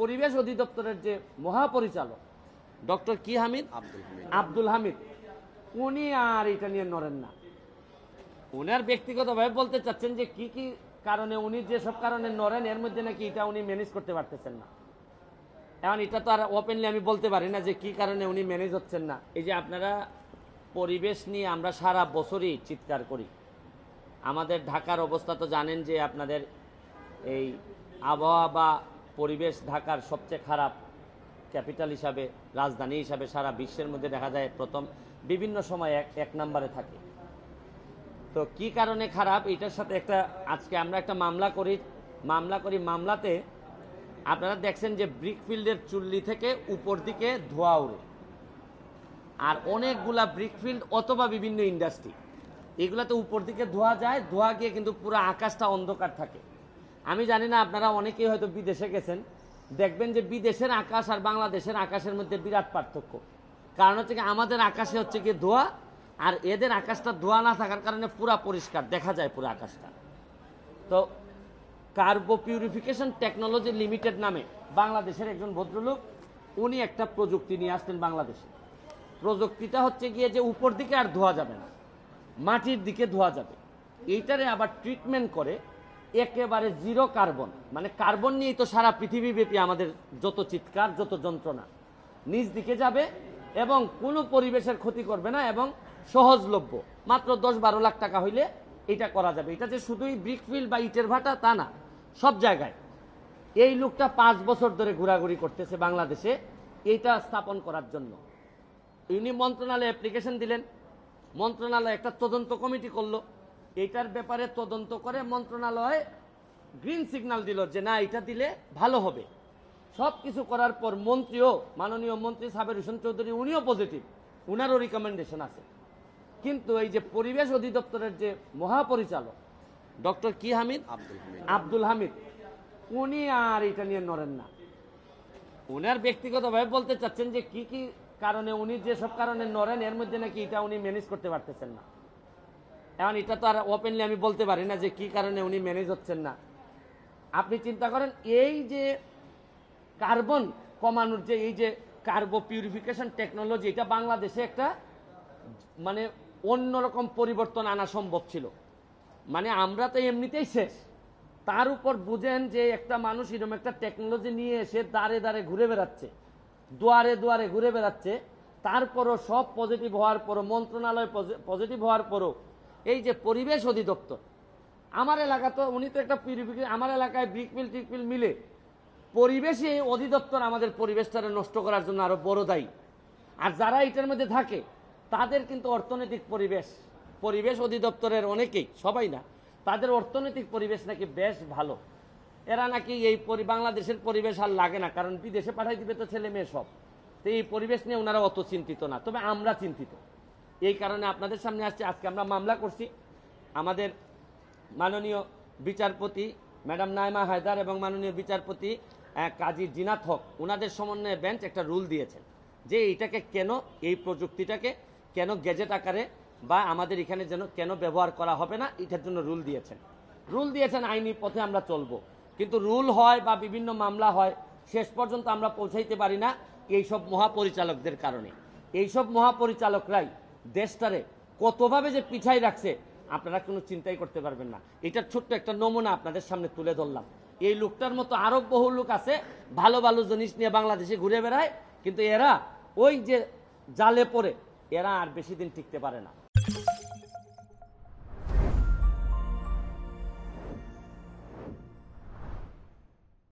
পরিবেশ অধিদপ্তরের যে মহাপরিচালক ডক্টর কি হামিদ আব্দুল হামিদ উনি আর এটা নিয়ে নড়েন না। উনার ব্যক্তিগতভাবে বলতে চাচ্ছেন যে কি কি কারণে উনি যেসব কারণে নড়েন এর মধ্যে নাকি এটা উনি ম্যানেজ করতে পারতেছেন না। এখন এটা তো আর ওপেনলি আমি বলতে পারি না যে কি কারণে উনি ম্যানেজ হচ্ছেন না। এই যে আপনারা পরিবেশ নিয়ে আমরা সারা বছরই চিৎকার করি। আমাদের ঢাকার অবস্থা তো জানেন যে আপনাদের এই আবহাওয়া বা পরিবেশ ঢাকার সবচেয়ে খারাপ ক্যাপিটাল হিসাবে, রাজধানী হিসাবে সারা বিশ্বের মধ্যে দেখা যায় প্রথম বিভিন্ন সময় এক নম্বরে থাকে। তো কি কারণে খারাপ এটার সাথে আজকে আমরা একটা মামলা করি। মামলাতে আপনারা দেখছেন যে ব্রিকফিল্ডের চুল্লি থেকে উপর দিকে ধোঁয়া ওড়ে, আর অনেকগুলা ব্রিকফিল্ড অথবা বিভিন্ন ইন্ডাস্ট্রি এগুলাতে উপর দিকে ধোঁয়া যায়, ধোঁয়া গিয়ে কিন্তু পুরো আকাশটা অন্ধকার থাকে। আমি জানি না আপনারা অনেকেই হয়তো বিদেশে গেছেন, দেখবেন যে বিদেশের আকাশ আর বাংলাদেশের আকাশের মধ্যে বিরাট পার্থক্য। কারণ হচ্ছে কি আমাদের আকাশে হচ্ছে কি ধোঁয়া, আর এদের আকাশটা ধোঁয়া না থাকার কারণে পুরা পরিষ্কার দেখা যায় পুরো আকাশটা। তো কার্বো পিউরিফিকেশন টেকনোলজি লিমিটেড নামে বাংলাদেশের একজন ভদ্রলোক উনি একটা প্রযুক্তি নিয়ে আসলেন বাংলাদেশে। প্রযুক্তিটা হচ্ছে গিয়ে যে উপর দিকে আর ধোয়া যাবে না, মাটির দিকে ধোয়া যাবে। এইটারে আবার ট্রিটমেন্ট করে একেবারে জিরো কার্বন, মানে কার্বন নিয়েই তো সারা পৃথিবীব্যাপী আমাদের যত চিৎকার যত যন্ত্রণা, নিচ দিকে যাবে এবং কোনো পরিবেশের ক্ষতি করবে না এবং সহজলভ্য। মাত্র 10-12 লাখ টাকা হইলে এটা করা যাবে। এটা যে শুধুই ব্রিকফিল্ড বা ইটের ভাটা তা না, সব জায়গায়। এই লোকটা 5 বছর ধরে ঘোরাঘুরি করতেছে বাংলাদেশে এইটা স্থাপন করার জন্য। ইনি মন্ত্রণালয়ে অ্যাপ্লিকেশন দিলেন, মন্ত্রণালয় একটা তদন্ত কমিটি করলো, এইটার ব্যাপারে তদন্ত করে মন্ত্রণালয় গ্রিন সিগন্যাল দিল যে না এটা দিলে ভালো হবে। সব কিছু করার পর মন্ত্রীও, মাননীয় মন্ত্রী সাবের হোসেন চৌধুরী উনিও পজিটিভ, উনারও রিকমেন্ডেশন আছে। কিন্তু এই যে পরিবেশ অধিদপ্তরের যে মহাপরিচালক ডক্টর কি হামিদ আব্দুল হামিদ উনি আর এটা নিয়ে নড়েন না। উনার ব্যক্তিগতভাবে বলতে চাচ্ছেন যে কি কি কারণে উনি যেসব কারণে নড়েন এর মধ্যে নাকি এটা উনি ম্যানেজ করতে পারতেছেন না। এখন এটা তো আর ওপেনলি আমি বলতে পারি না যে কি কারণে উনি ম্যানেজ হচ্ছেন না। আপনি চিন্তা করেন এই যে কার্বন কমানোর যে এই যে কার্বো পিউরিফিকেশন টেকনোলজি, এটা বাংলাদেশে একটা মানে অন্যরকম পরিবর্তন আনা সম্ভব ছিল। মানে আমরা তো এমনিতেই শেষ, তার উপর বুঝেন যে একটা মানুষ এরকম একটা টেকনোলজি নিয়ে এসে দাঁড়ে দাঁড়ে ঘুরে বেড়াচ্ছে, দুয়ারে দুয়ারে ঘুরে বেড়াচ্ছে, তারপরও সব পজিটিভ হওয়ার পরও, মন্ত্রণালয় পজিটিভ হওয়ার পরও এই যে পরিবেশ অধিদপ্তর, আমার এলাকা তো উনি তো একটা পিউরিফিকেশন, আমার এলাকায় ব্রিকফিল্ড টিকফিল্ড মিলে পরিবেশে অধিদপ্তর আমাদের পরিবেশটারে নষ্ট করার জন্য আরো বড় দায়ী। আর যারা এটার মধ্যে থাকে তাদের কিন্তু অর্থনৈতিক পরিবেশ অধিদপ্তরের অনেকেই, সবাই না, তাদের অর্থনৈতিক পরিবেশ নাকি বেশ ভালো। এরা নাকি এই বাংলাদেশের পরিবেশ আর লাগে না, কারণ বিদেশে পাঠাই দিবে তো ছেলে মেয়ে সব। তো এই পরিবেশ নিয়ে ওনারা অত চিন্তিত না, তবে আমরা চিন্তিত। এই কারণে আপনাদের সামনে আসছে। আজকে আমরা মামলা করছি। আমাদের মাননীয় বিচারপতি ম্যাডাম নাইমা হায়দার এবং মাননীয় বিচারপতি কাজী জিনাত হক, ওনাদের সমন্বয়ে বেঞ্চ একটা রুল দিয়েছেন যে এইটাকে কেন, এই প্রযুক্তিটাকে কেন গেজেট আকারে বা আমাদের এখানে যেন কেন ব্যবহার করা হবে না, এটার জন্য রুল দিয়েছেন। আইনি পথে আমরা চলবো, কিন্তু রুল হয় বা বিভিন্ন মামলা হয় শেষ পর্যন্ত আমরা পৌঁছাইতে পারি না এইসব মহাপরিচালকদের কারণে। এইসব মহাপরিচালকরাই দেশটারে কতভাবে যে পিছাই রাখছে আপনারা কোনো চিন্তাই করতে পারবেন না। এটার ছোট্ট একটা নমুনা আপনাদের সামনে তুলে ধরলাম। এই লোকটার মতো আরো বহু লোক আছে ভালো ভালো জিনিস নিয়ে বাংলাদেশে ঘুরে বেড়ায়, কিন্তু এরা ওই যে জালে পড়ে এরা আর বেশি দিন টিকতে পারে না।